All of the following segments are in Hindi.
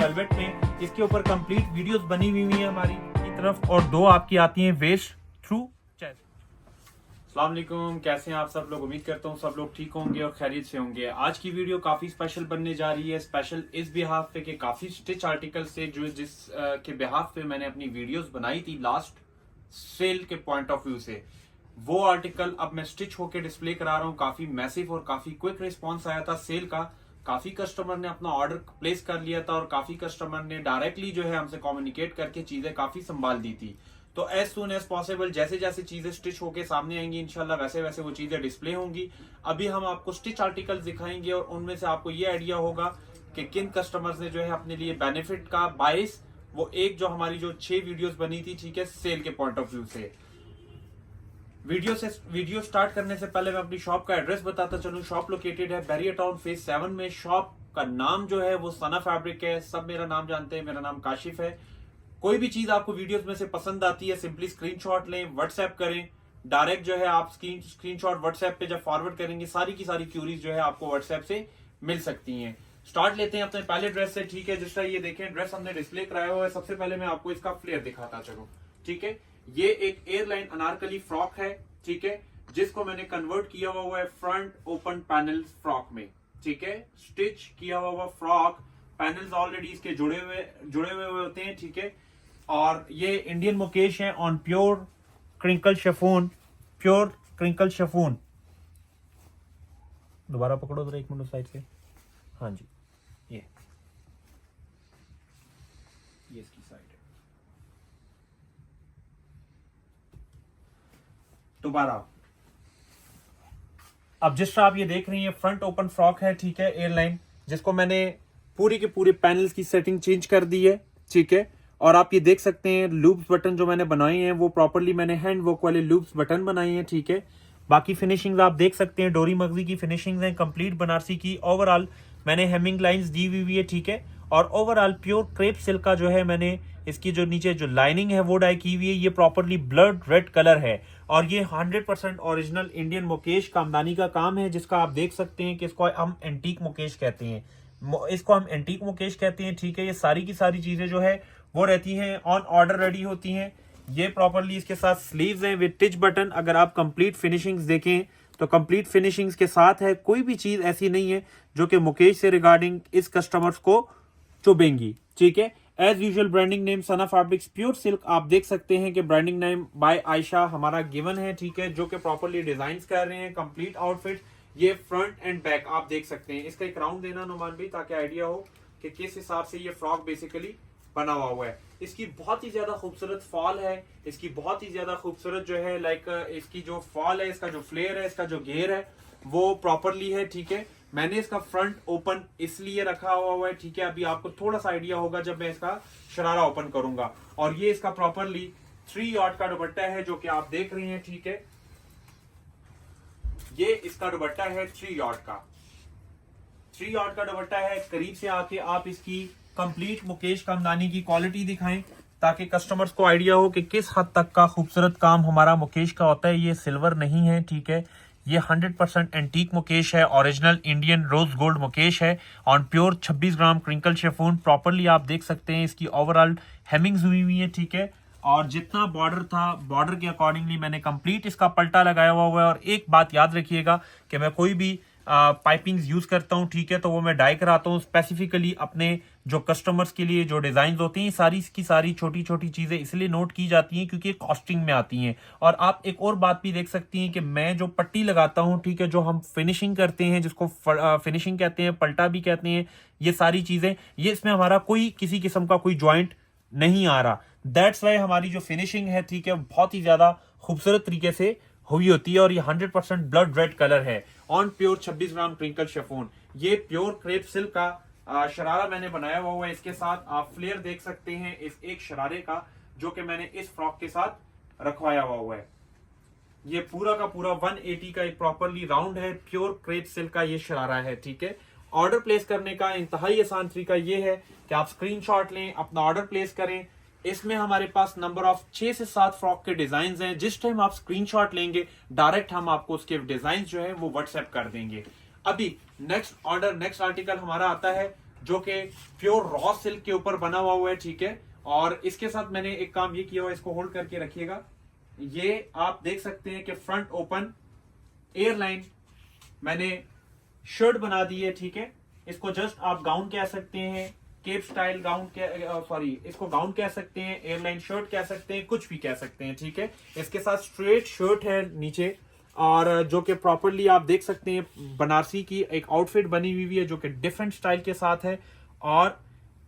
वेलवेट में। इसके ऊपर कंप्लीट वीडियोस बनी हुई हैं हमारी की तरफ, और 2 आपकी आती हैं वेस्ट थ्रू चेस्ट। अस्सलाम वालेकुम, कैसे हैं आप सब लोग? उम्मीद करता हूँ सब लोग ठीक होंगे और खैरियत से होंगे। आज की वीडियो काफी स्पेशल बनने जा रही है। स्पेशल इस बिहाफ पे कि काफी स्टिच आर्टिकल से जो जिस के बिहाफ पे मैंने अपनी वीडियोस बनाई थी लास्ट सेल के पॉइंट ऑफ व्यू से, वो आर्टिकल अब मैं स्टिच होके डिस्प्ले करा रहा हूँ। काफी मैसिव और काफी क्विक रिस्पॉन्स आया था सेल का। काफी कस्टमर ने अपना ऑर्डर प्लेस कर लिया था और काफी कस्टमर ने डायरेक्टली जो है हमसे कम्युनिकेट करके चीजें काफी संभाल दी थी। तो एज सुन एज पॉसिबल जैसे जैसे चीजें स्टिच होके सामने आएंगी इंशाल्लाह वैसे वैसे वो चीजें डिस्प्ले होंगी। अभी हम आपको स्टिच आर्टिकल दिखाएंगे और उनमें से आपको ये आइडिया होगा कि किन कस्टमर्स ने जो है अपने लिए बेनिफिट का बाइस वो एक जो हमारी जो 6 वीडियोस बनी थी, ठीक है, सेल के पॉइंट ऑफ व्यू से। वीडियो स्टार्ट करने से पहले मैं अपनी शॉप का एड्रेस बताता चलूं। शॉप लोकेटेड है बैरियर टाउन फेज 7 में। शॉप का नाम जो है वो सना फैब्रिक है। सब मेरा नाम जानते हैं, मेरा नाम काशिफ है। कोई भी चीज आपको वीडियोस में से पसंद आती है सिंपली स्क्रीनशॉट लें, व्हाट्सएप करें। डायरेक्ट जो है आप स्क्रीनशॉट व्हाट्सएप पे जब फॉरवर्ड करेंगे सारी की सारी क्यूरीज जो है आपको व्हाट्सएप से मिल सकती हैं। स्टार्ट लेते हैं अपने पहले ड्रेस से, ठीक है। जिस तरह ये देखें ड्रेस हमने डिस्प्ले कराया हुआ है। सबसे पहले मैं आपको इसका फ्लेयर दिखाता चलूं, ठीक है। ये एक एयरलाइन अनारकली फ्रॉक है, ठीक है, जिसको मैंने कन्वर्ट किया हुआ है फ्रंट ओपन पैनल फ्रॉक में, ठीक है। स्टिच किया हुआ फ्रॉक, पैनल्स ऑलरेडी इसके जुड़े हुए होते हैं, ठीक है। और ये इंडियन मुकेश है on pure crinkle chiffon, pure crinkle chiffon. दोबारा पकड़ो जरा, 1 मिनट साइड से। हाँ जी, ये इसकी साइड है। दोबारा अब जिस तरह आप ये देख रही हैं फ्रंट ओपन फ्रॉक है, ठीक है, एयरलाइन, जिसको मैंने पूरी के पूरे पैनल्स की सेटिंग चेंज कर दी है, ठीक है। और आप ये देख सकते हैं लूप्स बटन जो मैंने बनाए हैं वो प्रॉपर्ली मैंने हैंड वर्क वाले लूप्स बटन बनाए हैं, ठीक है। बाकी फिनिशिंग्स आप देख सकते हैं डोरी मगजी की फिनिशिंग्स हैं, कंप्लीट बनारसी की। ओवरऑल मैंने हेमिंग लाइंस दी हुई है, ठीक है। और ओवरऑल प्योर क्रेप सिल्क का जो है मैंने इसकी जो नीचे जो लाइनिंग है वो डाई की हुई है। ये प्रॉपर्ली ब्लड रेड कलर है और ये 100% ओरिजिनल इंडियन मुकेश कामदानी का काम है, जिसका आप देख सकते हैं कि इसको हम एंटीक मुकेश कहते हैं। इसको हम एंटीक मुकेश कहते हैं, ठीक है। ये सारी की सारी चीजें जो है वो रहती हैं ऑन ऑर्डर रेडी होती हैं। ये प्रॉपर्ली इसके साथ स्लीव्स हैं विद टिच बटन। अगर आप कंप्लीट फिनिशिंग्स देखें तो कंप्लीट फिनिशिंग्स के साथ है। कोई भी चीज ऐसी नहीं है जो कि मुकेश से रिगार्डिंग इस कस्टमर्स को चुभेंगी, ठीक है। As usual branding name Sana fabrics pure silk. आप देख सकते हैं कि ब्रांडिंग नेम बाय आयशा हमारा गिवन है, ठीक है, जो कि प्रॉपर्ली डिजाइन कर रहे हैं कंप्लीट आउटफिट। ये फ्रंट एंड बैक आप देख सकते हैं। इसका एक राउंड देना नुमान भी, ताकि आइडिया हो कि किस हिसाब से ये फ्रॉक बेसिकली बना हुआ है। इसकी बहुत ही ज्यादा खूबसूरत फॉल है, इसकी बहुत ही ज्यादा खूबसूरत जो है लाइक इसकी जो फॉल है, इसका जो फ्लेयर है, इसका जो घेर है वो प्रॉपरली है, ठीक है। मैंने इसका फ्रंट ओपन इसलिए रखा हुआ है, ठीक है। अभी आपको थोड़ा सा आइडिया होगा जब मैं इसका शरारा ओपन करूंगा। और ये इसका प्रॉपरली 3 यार्ड का दुपट्टा है जो कि आप देख रहे हैं, ठीक है। ये इसका दुपट्टा है 3 यार्ड का, 3 यार्ड का दुपट्टा है। करीब से आके आप इसकी कंप्लीट मुकेश कामदानी की क्वालिटी दिखाएं ताकि कस्टमर्स को आइडिया हो कि किस हद तक का खूबसूरत काम हमारा मुकेश का होता है। ये सिल्वर नहीं है, ठीक है, ये 100% एंटीक मुकेश है, ओरिजिनल इंडियन रोज गोल्ड मुकेश है on pure 26 gram crinkle chiffon. Properly आप देख सकते हैं इसकी ओवरऑल हेमिंग्स हुई हुई है, ठीक है। और जितना बॉर्डर था बॉर्डर के अकॉर्डिंगली मैंने कंप्लीट इसका पल्टा लगाया हुआ है। और एक बात याद रखिएगा कि मैं कोई भी पाइपिंग्स यूज करता हूं, ठीक है, तो वो मैं डाई कराता हूं स्पेसिफिकली अपने जो कस्टमर्स के लिए जो डिजाइन होते हैं। सारी की सारी छोटी छोटी चीजें इसलिए नोट की जाती हैं क्योंकि कॉस्टिंग में आती हैं। और आप एक और बात भी देख सकती हैं कि मैं जो पट्टी लगाता हूं, ठीक है, जो हम फिनिशिंग करते हैं जिसको फिनिशिंग कहते हैं, पल्टा भी कहते हैं, ये सारी चीजें, ये इसमें हमारा कोई किसी किस्म का कोई ज्वाइंट नहीं आ रहा। दैट्स वाई हमारी जो फिनिशिंग है, ठीक है, बहुत ही ज्यादा खूबसूरत तरीके से हुई होती है। और ये 100% ब्लड रेड कलर है on pure 26 gram crinkle chiffon. ये प्योर क्रेप सिल्क का शरारा मैंने बनाया हुआ है। इसके साथ आप फ्लेयर देख सकते हैं इस एक शरारे का जो कि मैंने इस फ्रॉक के साथ रखवाया हुआ है। ये पूरा का पूरा 180 का एक प्रॉपरली राउंड है, प्योर क्रेप सिल्क का ये शरारा है, ठीक है। ऑर्डर प्लेस करने का इंतहाई आसान तरीका ये है कि आप स्क्रीनशॉट लें, अपना ऑर्डर प्लेस करें। इसमें हमारे पास नंबर ऑफ 6 से 7 फ्रॉक के डिजाइन हैं। जिस टाइम आप स्क्रीनशॉट लेंगे डायरेक्ट हम आपको उसके डिजाइन जो है वो व्हाट्सएप कर देंगे। अभी नेक्स्ट ऑर्डर नेक्स्ट आर्टिकल हमारा आता है जो कि प्योर रॉ सिल्क के ऊपर बना हुआ है, ठीक है। और इसके साथ मैंने एक काम ये किया हुआ है, इसको होल्ड करके रखिएगा। ये आप देख सकते हैं कि फ्रंट ओपन एयरलाइन मैंने शर्ट बना दी है, ठीक है। इसको जस्ट आप गाउन कह सकते हैं, केप स्टाइल गाउन सॉरी इसको गाउन कह सकते हैं, एयरलाइन शर्ट कह सकते हैं, कुछ भी कह सकते हैं, ठीक है। इसके साथ स्ट्रेट शर्ट है नीचे, और जो कि प्रॉपरली आप देख सकते हैं बनारसी की एक आउटफिट बनी हुई है जो कि डिफरेंट स्टाइल के साथ है। और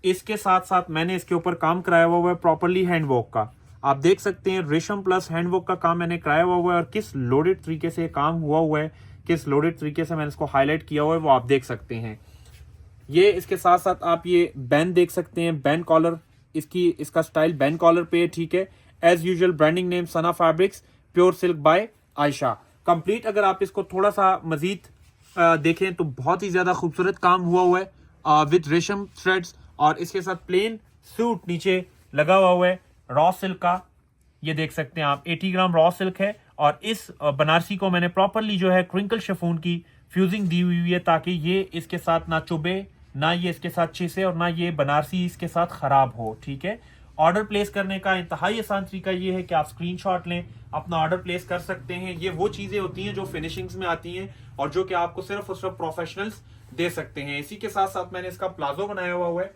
इसके साथ साथ मैंने इसके ऊपर काम कराया हुआ है प्रॉपरली हैंडवर्क का। आप देख सकते हैं रेशम प्लस हैंडवर्क का काम मैंने कराया हुआ है, और किस लोडेड तरीके से काम हुआ है, किस लोडेड तरीके से मैंने इसको हाईलाइट किया हुआ है, वो आप देख सकते हैं। ये इसके साथ साथ आप ये बैंड देख सकते हैं, बैंड कॉलर, इसका स्टाइल बैंड कॉलर पे है, ठीक है। As usual branding name Sana fabrics, pure silk by Ayesha. Complete अगर आप इसको थोड़ा सा मजीद देखें तो बहुत ही ज्यादा खूबसूरत काम हुआ है विद रेशम थ्रेड्स, और इसके साथ प्लेन सूट नीचे लगा हुआ है रॉ सिल्क का। ये देख सकते हैं आप 80 ग्राम रॉ सिल्क है, और इस बनारसी को मैंने प्रॉपरली जो है क्रिंकल शिफॉन की फ्यूजिंग दी हुई है, ताकि ये इसके साथ ना चुभे, ना ये इसके साथ छिसे, और ना ये बनारसी इसके साथ खराब हो, ठीक है। ऑर्डर प्लेस करने का इंतहाई आसान तरीका ये है कि आप स्क्रीनशॉट लें, अपना ऑर्डर प्लेस कर सकते हैं। ये वो चीजें होती हैं जो फिनिशिंग्स में आती हैं और जो कि आपको सिर्फ और सिर्फ प्रोफेशनल्स दे सकते हैं। इसी के साथ साथ मैंने इसका प्लाजो बनाया हुआ है।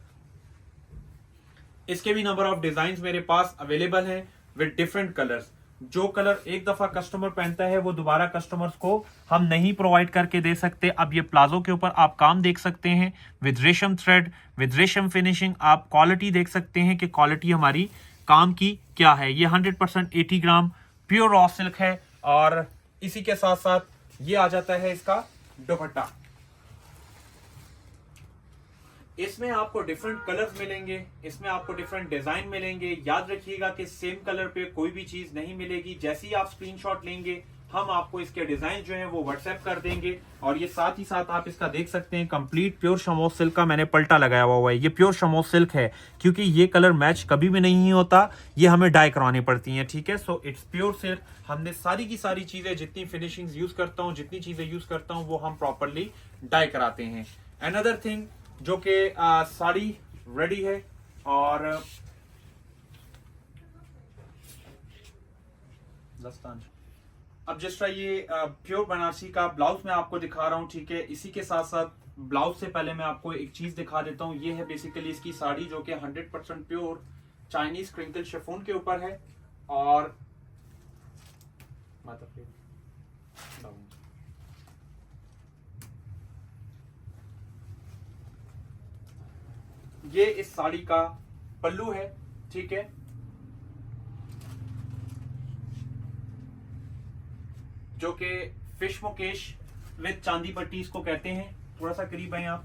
इसके भी नंबर ऑफ डिजाइन मेरे पास अवेलेबल हैं विद डिफरेंट कलर्स। जो कलर एक दफा कस्टमर पहनता है वो दोबारा कस्टमर्स को हम नहीं प्रोवाइड करके दे सकते। अब ये प्लाजो के ऊपर आप काम देख सकते हैं विद रेशम थ्रेड, विद रेशम फिनिशिंग। आप क्वालिटी देख सकते हैं कि क्वालिटी हमारी काम की क्या है। ये 100% 80 ग्राम प्योर रॉ सिल्क है, और इसी के साथ साथ ये आ जाता है इसका दुपट्टा। इसमें आपको डिफरेंट कलर्स मिलेंगे, इसमें आपको डिफरेंट डिजाइन मिलेंगे। याद रखिएगा कि सेम कलर पे कोई भी चीज नहीं मिलेगी। जैसे ही आप स्क्रीनशॉट लेंगे हम आपको इसके डिजाइन जो है वो व्हाट्सएप कर देंगे। और ये साथ ही साथ आप इसका देख सकते हैं कंप्लीट प्योर शमोस सिल्क का मैंने पल्टा लगाया हुआ है। ये प्योर शमोस सिल्क है, क्योंकि ये कलर मैच कभी भी नहीं होता, ये हमें डाई करवानी पड़ती है, ठीक है। So it's pure silk. हमने सारी की सारी चीजें, जितनी फिनिशिंग यूज करता हूँ, जितनी चीजें यूज करता हूँ, वो हम प्रॉपरली डाई कराते हैं। अनदर थिंग जो कि साड़ी रेडी है, और अब जिस तरह ये प्योर बनारसी का ब्लाउज मैं आपको दिखा रहा हूं, ठीक है। इसी के साथ साथ ब्लाउज से पहले मैं आपको एक चीज दिखा देता हूं। ये है बेसिकली इसकी साड़ी जो कि 100% प्योर चाइनीज क्रिंकल शिफॉन के ऊपर है, और ये इस साड़ी का पल्लू है, ठीक है। जो कि फिश मुकेश विद चांदी पट्टी इसको कहते हैं। थोड़ा सा करीब आए आप।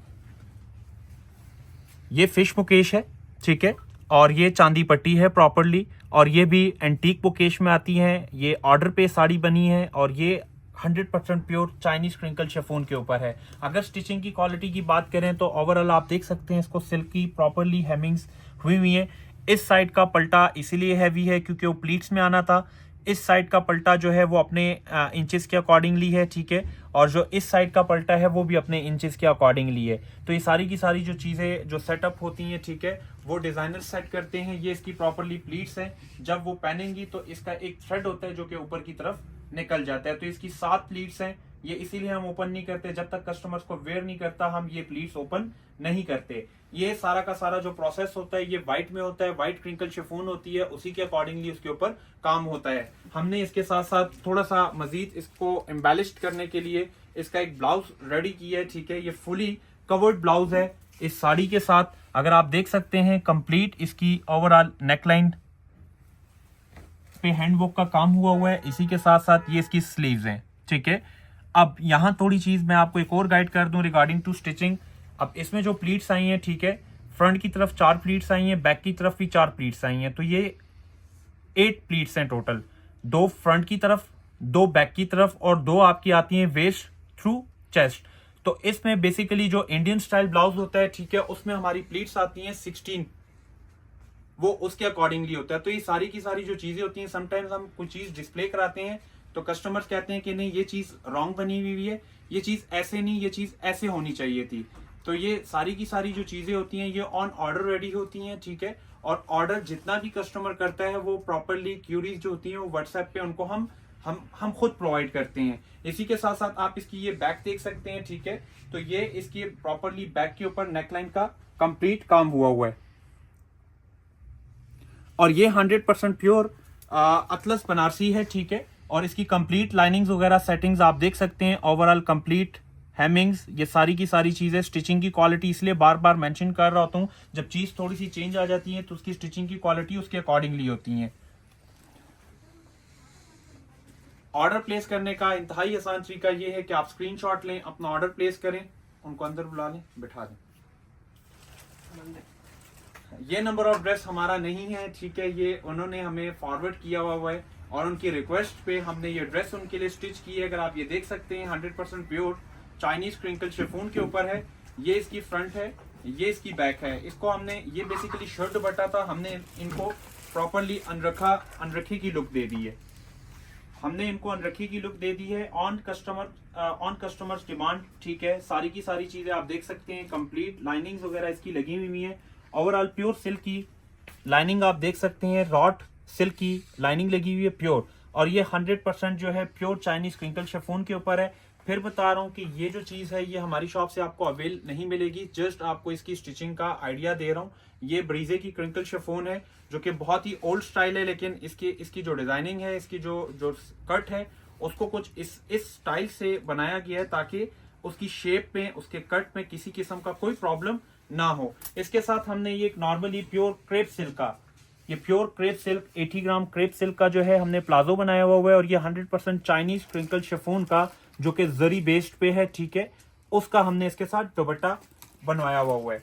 ये फिश मुकेश है, ठीक है, और ये चांदी पट्टी है प्रॉपरली, और ये भी एंटीक मुकेश में आती है। ये ऑर्डर पे साड़ी बनी है, और ये 100% प्योर चाइनीज क्रिंकल शिफॉन के ऊपर है। अगर स्टिचिंग की क्वालिटी की बात करें तो ओवरऑल आप देख सकते हैं इसको सिल्क की प्रॉपरली हेमिंग्स हुई हुई है। इस साइड का पल्टा इसीलिए हैवी है क्योंकि वो प्लीट्स में आना था। इस साइड का पल्टा जो है वो अपने इंचेस के अकॉर्डिंगली है, ठीक है, और जो इस साइड का पल्टा है वो भी अपने इंचेस के अकॉर्डिंगली है। तो ये सारी की सारी जो चीजें जो सेटअप होती हैं, ठीक है, वो डिजाइनर सेट करते हैं। ये इसकी प्रॉपरली प्लीट्स हैं। जब वो पहनेंगी तो इसका एक थ्रेड होता है जो कि ऊपर की तरफ निकल जाता है। तो इसकी 7 प्लीट्स हैं। ये इसीलिए हम ओपन नहीं करते, जब तक कस्टमर्स को वेयर नहीं करता हम ये प्लीट्स ओपन नहीं करते। ये सारा का सारा जो प्रोसेस होता है ये व्हाइट में होता है, व्हाइट क्रिंकल शिफॉन होती है, उसी के अकॉर्डिंगली उसके ऊपर काम होता है। हमने इसके साथ साथ थोड़ा सा मजीद इसको एम्बेलिश करने के लिए इसका एक ब्लाउज रेडी किया है, ठीक है। ये फुली कवर्ड ब्लाउज है इस साड़ी के साथ। अगर आप देख सकते हैं कंप्लीट इसकी ओवरऑल नेकलाइन पे हैंडवर्क का काम हुआ है। इसी के साथ साथ ये इसकी स्लीव्स हैं, ठीक है। अब यहाँ थोड़ी चीज मैं आपको एक और गाइड कर दूं रिगार्डिंग टू स्टिचिंग। अब इसमें जो प्लीट्स आई हैं, ठीक है, फ्रंट की तरफ 4 प्लीट्स आई हैं, बैक की तरफ भी 4 प्लीट्स आई हैं, तो ये 8 प्लीट्स हैं टोटल। 2 फ्रंट की तरफ, 2 बैक की तरफ, और 2 आपकी आती हैं वेस्ट थ्रू चेस्ट। तो इसमें बेसिकली जो इंडियन स्टाइल ब्लाउज होता है, ठीक है, उसमें हमारी प्लीट्स आती हैं 16, वो उसके अकॉर्डिंगली होता है। तो ये सारी की सारी जो चीजें होती हैं, समटाइम्स हम कुछ चीज डिस्प्ले कराते हैं तो कस्टमर्स कहते हैं कि नहीं ये चीज रॉन्ग बनी हुई है, ये चीज ऐसे नहीं, ये चीज ऐसे होनी चाहिए थी। तो ये सारी की सारी जो चीजें होती हैं ये ऑन ऑर्डर रेडी होती हैं, ठीक है। और ऑर्डर जितना भी कस्टमर करता है वो प्रॉपरली क्यूरीज जो होती हैं वो व्हाट्सएप पे उनको हम खुद प्रोवाइड करते हैं। इसी के साथ साथ आप इसकी ये बैक देख सकते हैं, ठीक है। तो ये इसकी प्रॉपरली बैक के ऊपर नेकलाइन का कंप्लीट काम हुआ है और ये 100% प्योर अतलस बनारसी है, ठीक है। और इसकी कंप्लीट लाइनिंग्स वगैरह सेटिंग्स आप देख सकते हैं, ओवरऑल कंप्लीट हेमिंग्स, ये सारी की सारी चीजें। स्टिचिंग की क्वालिटी इसलिए बार बार मेंशन कर रहा होता हूं, जब चीज थोड़ी सी चेंज आ जाती है तो उसकी स्टिचिंग की क्वालिटी उसके अकॉर्डिंगली होती है। ऑर्डर प्लेस करने का इंतहाई आसान तरीका ये है कि आप स्क्रीनशॉट लें, अपना ऑर्डर प्लेस करें, उनको अंदर बुला लें, बिठा दें। ये नंबर ऑफ ड्रेस हमारा नहीं है, ठीक है, ये उन्होंने हमें फॉरवर्ड किया हुआ है और उनकी रिक्वेस्ट पे हमने ये ड्रेस उनके लिए स्टिच की है। अगर आप ये देख सकते हैं 100% प्योर चाइनीज क्रिंकल शिफॉन के ऊपर है। ये इसकी फ्रंट है, ये इसकी बैक है। इसको हमने, ये बेसिकली शर्ट दुपट्टा था, हमने इनको प्रॉपरली अनरखी की लुक दे दी है। हमने इनको अनरखी की लुक दे दी है ऑन कस्टमर्स डिमांड, ठीक है। सारी की सारी चीजें आप देख सकते हैं, कंप्लीट लाइनिंग्स वगैरह इसकी लगी हुई है। ओवरऑल प्योर सिल्क की लाइनिंग आप देख सकते हैं, रॉट सिल्क की लाइनिंग लगी हुई है प्योर। और ये 100% जो है प्योर चाइनीज क्रिंकल शिफॉन के ऊपर है। फिर बता रहा हूं कि ये जो चीज है ये हमारी शॉप से आपको अवेल नहीं मिलेगी, जस्ट आपको इसकी स्टिचिंग का आइडिया दे रहा हूं। ये ब्रीजे की क्रिंकल शिफॉन है जो कि बहुत ही ओल्ड स्टाइल है, लेकिन इसकी जो डिजाइनिंग है, इसकी जो कट है उसको कुछ इस स्टाइल से बनाया गया है ताकि उसकी शेप में, उसके कट में किसी किस्म का कोई प्रॉब्लम ना हो। इसके साथ हमने ये एक नॉर्मली प्योर क्रेप सिल्क का, ये प्योर क्रेप सिल्क 80 ग्राम क्रेप सिल्क का जो है हमने प्लाजो बनाया हुआ है। और ये 100% चाइनीज क्रिंकल शिफॉन का जो कि जरी बेस्ड पे है, ठीक है, उसका हमने इसके साथ दुपट्टा बनवाया हुआ है।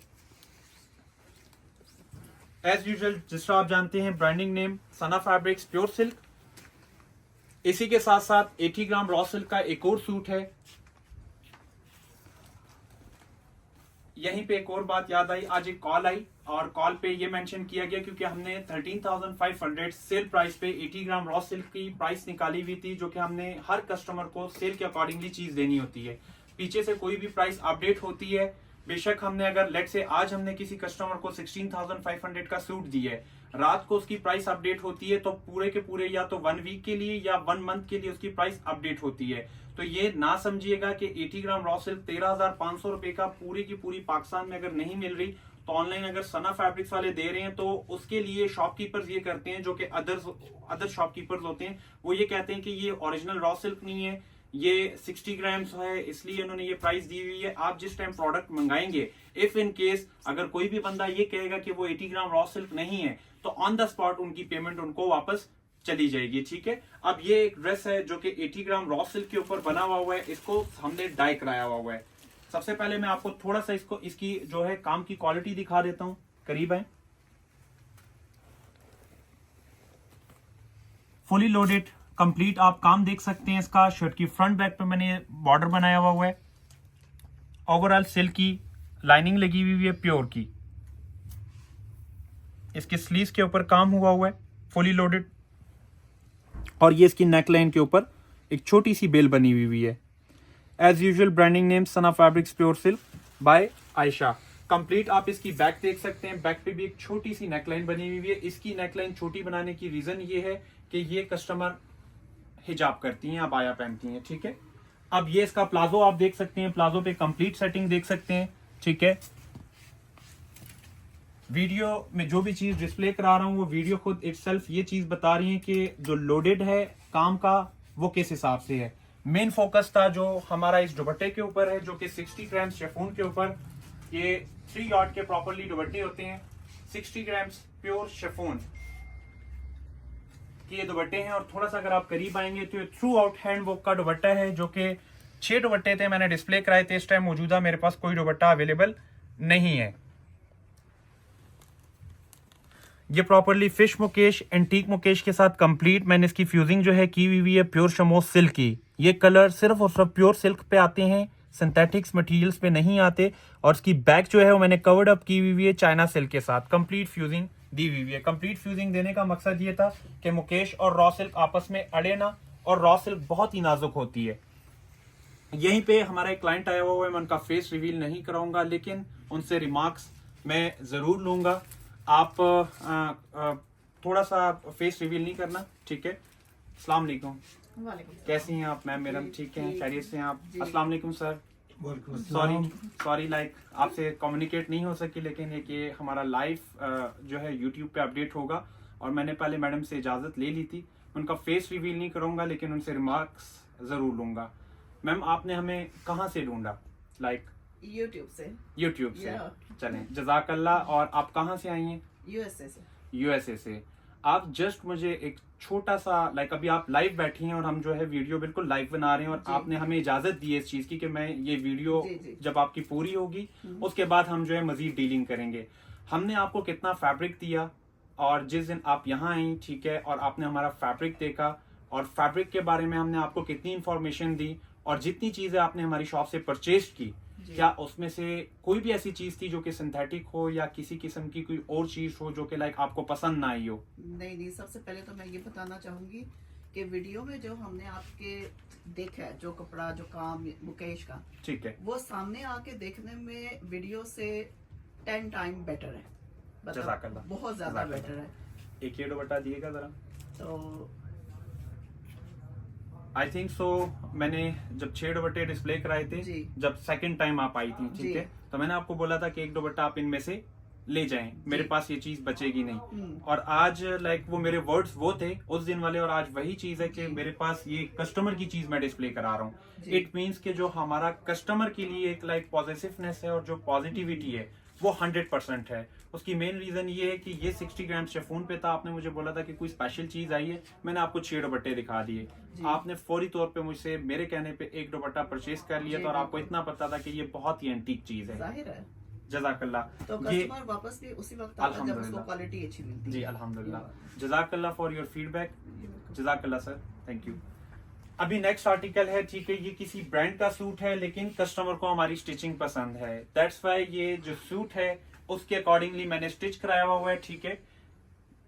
एज यूजुअल जिस तरह आप जानते हैं, branding name Sana fabrics pure silk. इसी के साथ साथ 80 ग्राम रॉ सिल्क का एक और सूट है। यहीं पे एक और बात याद आई, आज एक कॉल आई और कॉल पे ये मेंशन किया गया क्योंकि हमने 13,500 सेल प्राइस पे 80 ग्राम रॉ सिल्क की प्राइस निकाली हुई थी, जो कि हमने हर कस्टमर को सेल के अकॉर्डिंगली चीज देनी होती है। पीछे से कोई भी प्राइस अपडेट होती है, बेशक हमने अगर लेट से आज हमने किसी कस्टमर को 16,500 का सूट दिया है, रात को उसकी प्राइस अपडेट होती है तो पूरे के पूरे या तो 1 वीक के लिए या 1 मंथ के लिए उसकी प्राइस अपडेट होती है। तो ये ना समझिएगा कि 80 ग्राम रॉ सिल्क 13,500 रुपए का पूरी की पूरी पाकिस्तान में अगर नहीं मिल रही तो ऑनलाइन अगर सना फैब्रिक्स वाले दे रहे हैं तो उसके लिए शॉपकीपर्स ये करते हैं, जो कि अदर शॉपकीपर्स होते हैं, वो ये कहते हैं कि ये ओरिजिनल रॉ सिल्क नहीं है, ये 60 ग्राम्स है, इसलिए इन्होंने ये प्राइस दी हुई है। आप जिस टाइम प्रोडक्ट मंगाएंगे, इफ इन केस अगर कोई भी बंदा ये कहेगा कि वो 80 ग्राम रॉ सिल्क नहीं है तो ऑन द स्पॉट उनकी पेमेंट उनको वापस चली जाएगी, ठीक है। अब ये एक ड्रेस है जो कि 80 ग्राम रॉ सिल्क के ऊपर बना हुआ है, इसको हमने डाई कराया हुआ है। सबसे पहले मैं आपको थोड़ा सा इसकी जो है काम की क्वालिटी दिखा देता हूं, करीब है। फुली लोडेड कंप्लीट आप काम देख सकते हैं इसका। शर्ट की फ्रंट बैक पे मैंने बॉर्डर बनाया हुआ है। ओवरऑल सिल्क की लाइनिंग लगी हुई है प्योर की। इसके स्लीव्स के ऊपर काम हुआ है फुली लोडेड। और ये इसकी नेकलाइन के ऊपर एक छोटी सी बेल बनी हुई है। As usual branding name Sana fabrics pure silk by Ayesha. Complete आप इसकी बैक देख सकते हैं, बैक पे भी एक छोटी सी नेकलाइन बनी हुई है। इसकी नेकलाइन छोटी बनाने की रीजन ये है कि ये कस्टमर हिजाब करती हैं, अबाया पहनती हैं, ठीक है। अब ये इसका प्लाजो आप देख सकते हैं, प्लाजो पे कंप्लीट सेटिंग देख सकते हैं, ठीक है। वीडियो में जो भी चीज डिस्प्ले करा रहा हूं वो वीडियो खुद इटसेल्फ ये चीज बता रही है कि जो लोडेड है काम का वो किस हिसाब से है। मेन फोकस था जो हमारा इस दुपट्टे के ऊपर है, जो कि 60 ग्राम शिफॉन के ऊपर, ये 3 यार्ड के प्रॉपरली दुपट्टे होते हैं। 60 ग्राम्स प्योर शिफॉन कि ये दुपट्टे हैं। और थोड़ा सा अगर आप करीब आएंगे तो ये थ्रू आउट हैंड वर्क का दुपट्टा है, जो कि 6 दुपट्टे थे, मैंने डिस्प्ले कराए थे। इस टाइम मौजूदा मेरे पास कोई दुपट्टा अवेलेबल नहीं है। ये properly fish Mukesh, antique Mukesh के साथ कंप्लीट मैंने इसकी फ्यूजिंग जो है की हुई है प्योर शमोस सिल्क की। ये कलर सिर्फ और सिर्फ प्योर सिल्क पे आते हैं, सिंथेटिक्स मटेरियल्स पे नहीं आते। और इसकी बैक जो है वो मैंने कवर्ड अप की हुई है चाइना सिल्क के साथ, कंप्लीट फ्यूजिंग दी हुई है। कंप्लीट फ्यूजिंग देने का मकसद ये था कि मुकेश और रॉ सिल्क आपस में अड़े ना, और रॉ सिल्क बहुत ही नाजुक होती है। यहीं पे हमारा एक क्लाइंट आया हुआ है, मैं उनका फेस रिवील नहीं कराऊंगा, लेकिन उनसे रिमार्क्स मैं जरूर लूंगा। आप थोड़ा सा फेस रिवील नहीं करना, ठीक है। अस्सलाम वालेकुम। कैसी हैं आप मैम? मैडम ठीक हैं, खैरियत से हैं आप? अस्सलाम वालेकुम सर। सॉरी लाइक आपसे कम्युनिकेट नहीं हो सकी, लेकिन ये हमारा लाइव जो है यूट्यूब पे अपडेट होगा, और मैंने पहले मैडम से इजाजत ले ली थी। उनका फेस रिवील नहीं करूंगा, लेकिन उनसे रिमार्क्स जरूर लूंगा। मैम आपने हमें कहाँ से ढूंढा? लाइक यूट्यूब से। चलें, जज़ाकल्लाह। और आप कहाँ से आई हैं? यूएसए से। आप जस्ट मुझे एक छोटा सा लाइक अभी आप लाइव बैठी हैं और हम जो है वीडियो बिल्कुल लाइव बना रहे हैं, और आपने हमें इजाजत दी है इस चीज की कि मैं ये वीडियो जब आपकी पूरी होगी उसके बाद हम जो है मजीद डीलिंग करेंगे। हमने आपको कितना फैब्रिक दिया, और जिस दिन आप यहाँ आई, ठीक है, और आपने हमारा फैब्रिक देखा, और फैब्रिक के बारे में हमने आपको कितनी इंफॉर्मेशन दी, और जितनी चीजें आपने हमारी शॉप से परचेज की, क्या उसमें से कोई भी ऐसी चीज थी जो कि सिंथेटिक हो या किसी किस्म की कोई और चीज हो जो कि लाइक आपको पसंद ना आई हो? नहीं, सबसे पहले तो मैं ये बताना चाहूंगी कि वीडियो में जो हमने आपके देखा है, जो कपड़ा, जो काम मुकेश का, ठीक है, वो सामने आके देखने में वीडियो से 10 टाइम बेटर है, मतलब बहुत ज्यादा बेटर है। एक ये दुपट्टा दिएगा जरा। तो आई थिंक सो मैंने जब 6 दुपट्टे डिस्प्ले कराए थे, जब सेकंड टाइम आप आई थी, ठीक है, तो मैंने आपको बोला था कि एक दुपट्टा आप इनमें से ले जाएं, मेरे पास ये चीज बचेगी नहीं। और आज लाइक वो मेरे वर्ड्स वो थे उस दिन वाले, और आज वही चीज है कि मेरे पास ये कस्टमर की चीज मैं डिस्प्ले करा रहा हूँ। इट मीन्स कि जो हमारा कस्टमर के लिए एक लाइक पॉजिटिवनेस है और जो पॉजिटिविटी है वो 100% है। उसकी मेन रीजन ये है कि ये 60 ग्राम शिफॉन पे था। आपने मुझे बोला था कि कोई स्पेशल चीज आई है, मैंने आपको 6 दुपट्टे दिखा दिए। आपने फौरी तौर पे मुझसे मेरे कहने पे एक दुपट्टा परचेज कर लिया था, और आपको इतना पता था कि ये बहुत ही एंटीक चीज है। जाहिर है। जज़ाकल्लाह। तो कस्टमर वापस भी उसी वक्त आता है जब उसको क्वालिटी अच्छी मिलती है। जी अल्हम्दुलिल्लाह। जज़ाकल्लाह फॉर योर फीडबैक। जज़ाकल्लाह सर, थैंक यू। अभी नेक्स्ट आर्टिकल है, ठीक है, ये किसी ब्रांड का सूट है, लेकिन कस्टमर को हमारी स्टिचिंग पसंद है, दैट्स व्हाई ये जो सूट है उसके अकॉर्डिंगली मैंने स्टिच कराया हुआ है, ठीक है।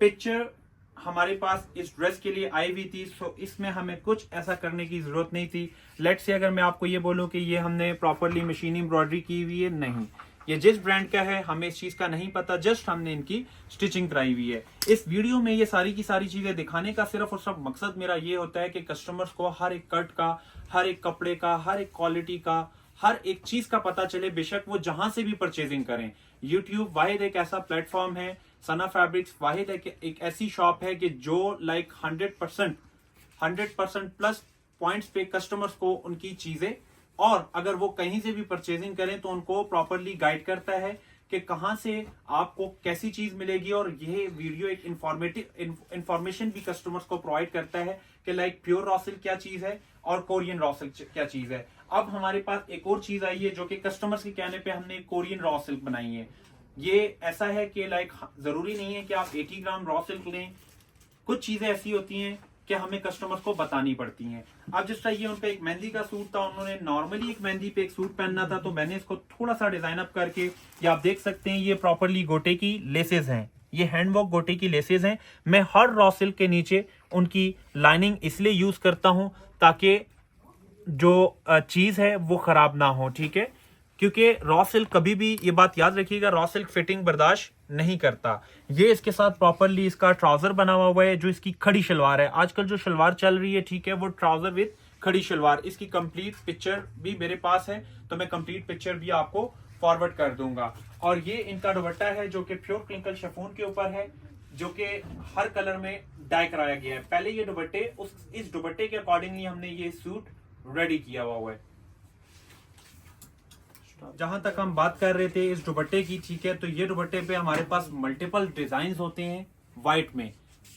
पिक्चर हमारे पास इस ड्रेस के लिए आई हुई थी, सो इसमें हमें कुछ ऐसा करने की जरूरत नहीं थी। लेट्स से अगर मैं आपको ये बोलूं कि ये हमने प्रॉपरली मशीनी एम्ब्रॉयडरी की हुई है, नहीं, ये जिस ब्रांड का है हमें इस चीज का नहीं पता, जस्ट हमने इनकी स्टिचिंग कराई हुई है। इस वीडियो में ये सारी की सारी चीजें दिखाने का सिर्फ और सिर्फ मकसद मेरा ये होता है कि कस्टमर्स को हर एक कट का, हर एक कपड़े का, हर एक क्वालिटी का, हर एक चीज का पता चले, बेशक वो जहां से भी परचेजिंग करें। यूट्यूब वाहिद एक ऐसा प्लेटफॉर्म है, सना फैब्रिक्स वाहिद एक ऐसी शॉप है कि जो लाइक 100% प्लस पॉइंट्स पे कस्टमर्स को उनकी चीजें, और अगर वो कहीं से भी परचेजिंग करें तो उनको प्रॉपरली गाइड करता है कि कहां से आपको कैसी चीज मिलेगी। और ये वीडियो एक इंफॉर्मेशन भी कस्टमर्स को प्रोवाइड करता है कि लाइक प्योर रॉ सिल्क क्या चीज है और कोरियन रॉ सिल्क क्या चीज है। अब हमारे पास एक और चीज आई है जो कि कस्टमर्स के कहने पे हमने कोरियन रॉ सिल्क बनाई है। ये ऐसा है कि लाइक जरूरी नहीं है कि आप 80 ग्राम रॉ सिल्क लें, कुछ चीजें ऐसी होती हैं कि हमें कस्टमर्स को बतानी पड़ती हैं। अब जिस तरह ये उनका एक मेहंदी का सूट था, उन्होंने नॉर्मली एक मेहंदी पे एक सूट पहनना था, तो मैंने इसको थोड़ा सा डिजाइन अप करके, ये आप देख सकते हैं, ये प्रॉपरली गोटे की लेसेस हैं, ये हैंडवर्क गोटे की लेसेस हैं। मैं हर रॉ सिल्क के नीचे उनकी लाइनिंग इसलिए यूज करता हूं ताकि जो चीज है वो खराब ना हो, ठीक है, क्योंकि रॉ सिल्क कभी भी, ये बात याद रखिएगा, रॉ सिल्क फिटिंग बर्दाश्त नहीं करता। ये इसके साथ प्रॉपरली इसका ट्राउजर बना हुआ है, जो इसकी खड़ी शलवार है। आजकल जो शलवार चल रही है, ठीक है, वो ट्राउजर विद खड़ी शलवार। इसकी कंप्लीट पिक्चर भी मेरे पास है, तो मैं कंप्लीट पिक्चर भी आपको फॉरवर्ड कर दूंगा। और ये इनका दुपट्टा है जो कि प्योर क्लिंकल शिफॉन के ऊपर है, जो कि हर कलर में डाई कराया गया है। पहले ये दुपट्टे, इस दुपट्टे के अकॉर्डिंगली हमने ये सूट रेडी किया हुआ है। जहां तक हम बात कर रहे थे इस दुपट्टे की, ठीक है, तो ये दुपट्टे पे हमारे पास मल्टीपल डिजाइन होते हैं व्हाइट में।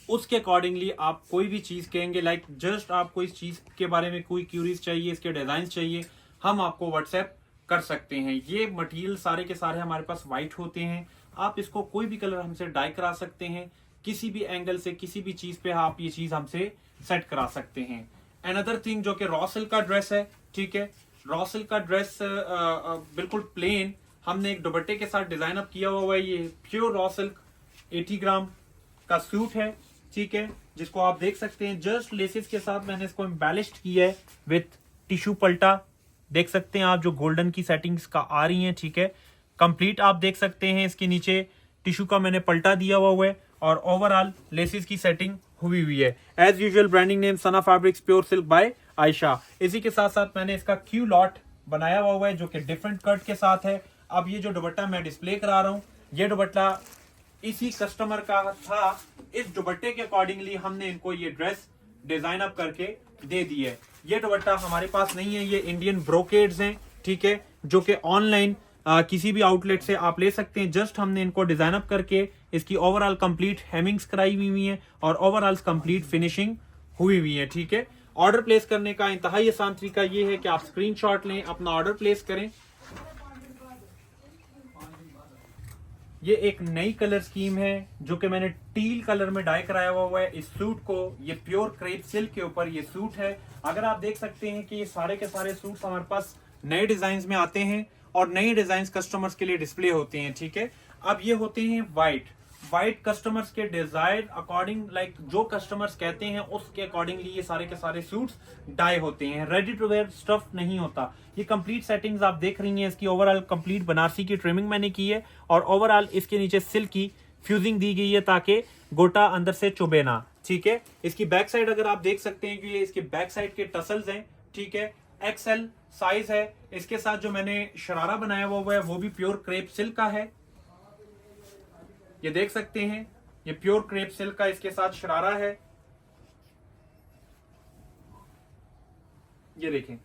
उसके अकॉर्डिंगली आप कोई भी चीज कहेंगे, लाइक जस्ट आपको इस चीज के बारे में कोई क्यूरीज चाहिए, इसके डिजाइन चाहिए, हम आपको व्हाट्सएप कर सकते हैं। ये मटेरियल सारे के सारे हमारे पास व्हाइट होते हैं। आप इसको कोई भी कलर हमसे डाई करा सकते हैं, किसी भी एंगल से, किसी भी चीज पे आप ये चीज हमसे सेट करा सकते हैं। अनदर थिंग जो कि रॉ सिल्क का ड्रेस है, ठीक है, रॉ सिल्क का ड्रेस बिल्कुल प्लेन हमने एक दुपट्टे के साथ डिजाइन अप किया हुआ है। ये प्योर रॉ सिल्क 80 ग्राम का सूट है, ठीक है, जिसको आप देख सकते हैं जस्ट लेसेस के साथ मैंने इसको एम्बेलिश्ड किया है विथ टिश्यू पल्टा, देख सकते हैं आप, जो गोल्डन की सेटिंग्स का आ रही हैं, ठीक है। कंप्लीट आप देख सकते हैं इसके नीचे टिश्यू का मैंने पलटा दिया हुआ है और ओवरऑल लेसिस की सेटिंग हुई है। As usual branding name Sana fabrics pure silk by Ayesha. इसी के साथ साथ मैंने इसका क्यू लॉट बनाया हुआ है जो कि डिफरेंट कट के साथ है। अब ये जो दुपट्टा मैं डिस्प्ले करा रहा हूँ, ये दुपट्टा इसी कस्टमर का था। इस दुपट्टे के अकॉर्डिंगली हमने इनको ये ड्रेस डिजाइन अप करके दे दी है। ये दुपट्टा हमारे पास नहीं है, ये इंडियन ब्रोकेड्स हैं, ठीक है, जो कि ऑनलाइन किसी भी आउटलेट से आप ले सकते हैं। जस्ट हमने इनको डिजाइन अप करके इसकी ओवरऑल कंप्लीट हेमिंग्स कराई हुई है और ओवरऑल कंप्लीट फिनिशिंग हुई है, ठीक है। ऑर्डर प्लेस करने का इंतहाई आसान तरीका ये है कि आप स्क्रीनशॉट लें, अपना ऑर्डर प्लेस करें। ये एक नई कलर स्कीम है जो कि मैंने टील कलर में डाई कराया हुआ है इस सूट को। ये प्योर क्रेप सिल्क के ऊपर ये सूट है। अगर आप देख सकते हैं कि ये सारे के सारे सूट्स हमारे पास नए डिजाइन में आते हैं और नए डिजाइन कस्टमर्स के लिए डिस्प्ले होते हैं, ठीक है। अब ये होते हैं वाइट कस्टमर्स के डिजायर अकॉर्डिंग, लाइक जो कस्टमर्स कहते हैं उसके अकॉर्डिंगली ये सारे के सारे सूट्स डाई होते हैं। रेडी टू वेयर स्टफ नहीं होता। ये कंप्लीट सेटिंग्स आप देख रही हैं। इसकी ओवरऑल कंप्लीट बनारसी की ट्रिमिंग मैंने की है और ओवरऑल इसके नीचे सिल्क की फ्यूजिंग दी गई है ताकि गोटा अंदर से चुभे ना, ठीक है। इसकी बैक साइड अगर आप देख सकते हैं कि ये इसके बैक साइड के टसल्स हैं, ठीक है, एक्सएल साइज है। इसके साथ जो मैंने शरारा बनाया हुआ है वो भी प्योर क्रेप सिल्क का है। ये देख सकते हैं, ये प्योर क्रेप सिल्क का इसके साथ शरारा है। ये देखें,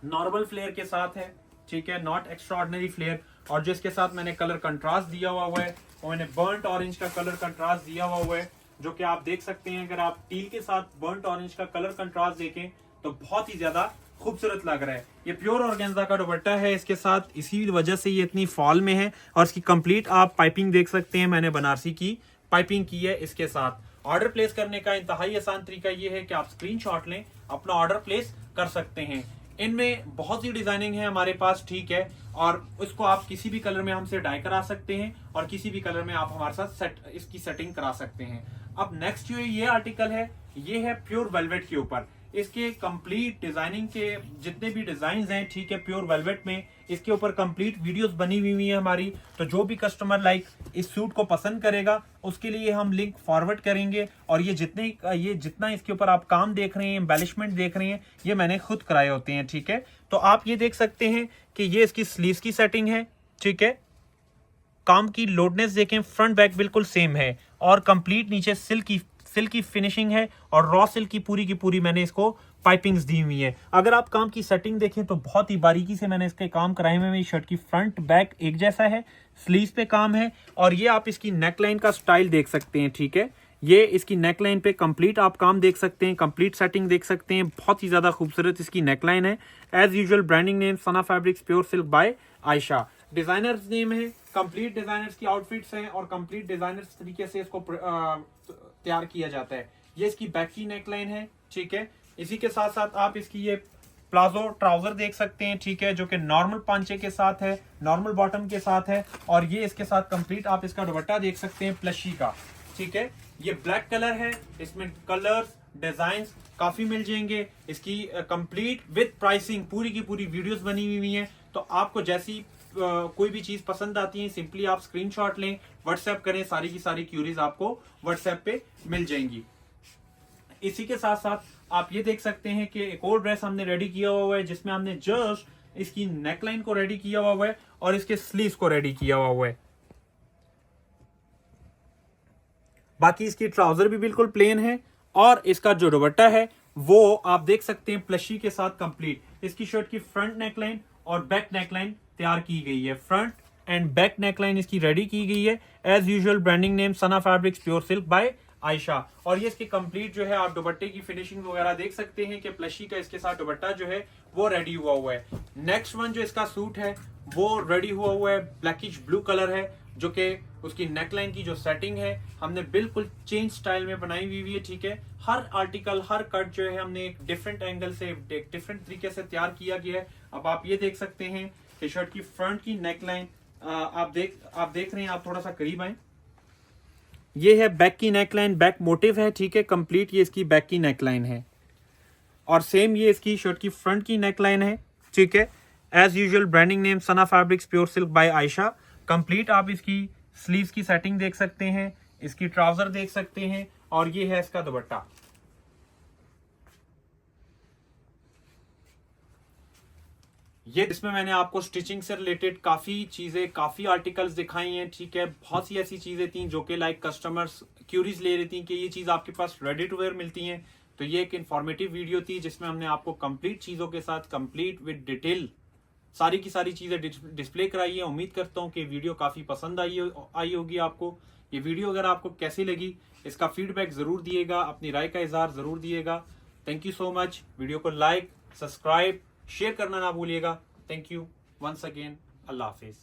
नॉर्मल फ्लेयर के साथ है, ठीक है, नॉट एक्स्ट्राऑर्डिनरी फ्लेयर। और जो इसके साथ मैंने कलर कंट्रास्ट दिया हुआ है वो मैंने बर्न्ट ऑरेंज का कलर कंट्रास्ट दिया हुआ है, जो कि आप देख सकते हैं। अगर आप टील के साथ बर्न्ट ऑरेंज का कलर कंट्रास्ट देखें तो बहुत ही ज्यादा खूबसूरत लग रहा है। ये प्योर ऑर्गेन्जा का दुपट्टा है इसके साथ, इसी वजह से ये इतनी फॉल में है। और इसकी कंप्लीट आप पाइपिंग देख सकते हैं, मैंने बनारसी की पाइपिंग की है इसके साथ। ऑर्डर प्लेस करने का इंतहाई आसान तरीका ये है कि आप स्क्रीनशॉट लें, अपना ऑर्डर प्लेस कर सकते हैं। इनमें बहुत सी डिजाइनिंग है हमारे पास, ठीक है, और उसको आप किसी भी कलर में हमसे डाई करा सकते हैं और किसी भी कलर में आप हमारे साथ इसकी सेटिंग करा सकते हैं। अब नेक्स्ट जो ये आर्टिकल है, ये है प्योर वेलवेट के ऊपर। इसके कंप्लीट डिजाइनिंग के जितने भी डिजाइन हैं, ठीक है, प्योर वेलवेट में इसके ऊपर कंप्लीट वीडियोस बनी हुई है हमारी। तो जो भी कस्टमर लाइक इस सूट को पसंद करेगा उसके लिए हम लिंक फॉरवर्ड करेंगे। और ये जितना इसके ऊपर आप काम देख रहे हैं, एम्बेलिशमेंट देख रहे हैं, ये मैंने खुद कराए होते हैं, ठीक है। तो आप ये देख सकते हैं कि ये इसकी स्लीव्स की सेटिंग है, ठीक है। काम की लोडनेस देखें, फ्रंट बैक बिल्कुल सेम है और कंप्लीट नीचे सिल्क की फिनिशिंग है और रॉ सिल्क की पूरी मैंने इसको पाइपिंग्स दी हुई है। अगर आप काम की सेटिंग देखें तो बहुत ही बारीकी से मैंने इसके काम कराए हुए हैं। शर्ट की फ्रंट बैक एक जैसा है, स्लीव्स पे काम है और ये आप इसकी नेकलाइन का स्टाइल देख सकते हैं, ठीक है। ये इसकी नेकलाइन पे कंप्लीट आप काम देख सकते हैं, कंप्लीट सेटिंग देख सकते हैं। बहुत ही ज्यादा खूबसूरत इसकी नेकलाइन है। As usual branding name Sana fabrics pure silk by Ayesha. Designers name है, कंप्लीट डिजाइनर्स की आउटफिट्स हैं और कंप्लीट डिजाइनर्स तरीके से इसको तैयार किया जाता है। ये इसकी बैक की नेकलाइन है, ठीक है। इसी के साथ साथ आप इसकी ये प्लाजो ट्राउजर देख सकते हैं, ठीक है, जो कि नॉर्मल पांचे के साथ है, नॉर्मल बॉटम के साथ है। और ये इसके साथ कंप्लीट आप इसका दुपट्टा देख सकते हैं प्लशी का, ठीक है। ये ब्लैक कलर है, इसमें कलर्स डिजाइन्स काफी मिल जाएंगे। इसकी कंप्लीट विद प्राइसिंग पूरी की पूरी वीडियोस बनी हुई है। तो आपको जैसी कोई भी चीज पसंद आती है, सिंपली आप स्क्रीनशॉट लें, व्हाट्सएप करें, सारी की सारी क्यूरीज आपको व्हाट्सएप पे मिल जाएंगी। इसी के साथ साथ आप ये देख सकते हैं कि एक और ड्रेस हमने रेडी किया हुआ है जिसमें हमने जस्ट इसकी नेकलाइन को रेडी किया हुआ है और इसके स्लीव्स को रेडी किया हुआ है। बाकी इसकी ट्राउजर भी बिल्कुल प्लेन है और इसका जो दुपट्टा है वो आप देख सकते हैं प्लशी के साथ कंप्लीट। इसकी शर्ट की फ्रंट नेकलाइन और बैक नेकलाइन तैयार की गई है। फ्रंट एंड बैक नेकलाइन इसकी रेडी की गई है। As usual branding name Sana fabrics pure silk by Ayesha. और ये इसकी कंप्लीट जो है आप दुपट्टे की फिनिशिंग वगैरह देख सकते हैं कि प्लशी का इसके साथ दुपट्टा जो है वो रेडी हुआ है। नेक्स्ट वन जो इसका सूट है वो रेडी हुआ है, ब्लैकिश ब्लू कलर है, जो कि उसकी नेकलाइन की जो सेटिंग है हमने बिल्कुल चेंज स्टाइल में बनाई हुई है, ठीक है। हर आर्टिकल हर कट जो है हमने एक डिफरेंट एंगल से एक डिफरेंट तरीके से तैयार किया गया है। अब आप ये देख सकते हैं कि शर्ट की फ्रंट की नेकलाइन आप देख रहे हैं, आप थोड़ा सा करीब आए, ये है बैक की नेकलाइन, बैक मोटिव है, ठीक है, कंप्लीट ये इसकी बैक की नेकलाइन है। और सेम ये इसकी शर्ट की फ्रंट की नेक लाइन है, ठीक है। As usual branding name Sana fabrics pure silk by Ayesha. Complete आप इसकी स्लीव्स की सेटिंग देख सकते हैं, इसकी ट्राउजर देख सकते हैं, और ये है इसका दुपट्टा। ये इसमें मैंने आपको स्टिचिंग से रिलेटेड काफी चीजें, काफी आर्टिकल्स दिखाई हैं, ठीक है। बहुत सी ऐसी चीजें थी जो कि लाइक कस्टमर्स क्यूरीज ले रही थी कि ये चीज आपके पास रेडी टू वेयर मिलती हैं। तो ये एक इंफॉर्मेटिव वीडियो थी जिसमें हमने आपको कंप्लीट चीजों के साथ, कंप्लीट विद डिटेल सारी की सारी चीजें डिस्प्ले कराई है। उम्मीद करता हूँ कि वीडियो काफी पसंद आई होगी आपको। ये वीडियो अगर आपको कैसी लगी, इसका फीडबैक जरूर दिएगा, अपनी राय का इजहार जरूर दिएगा। Thank you so much. Video को लाइक, सब्सक्राइब, शेयर करना ना भूलिएगा। Thank you once again. Allah Hafiz.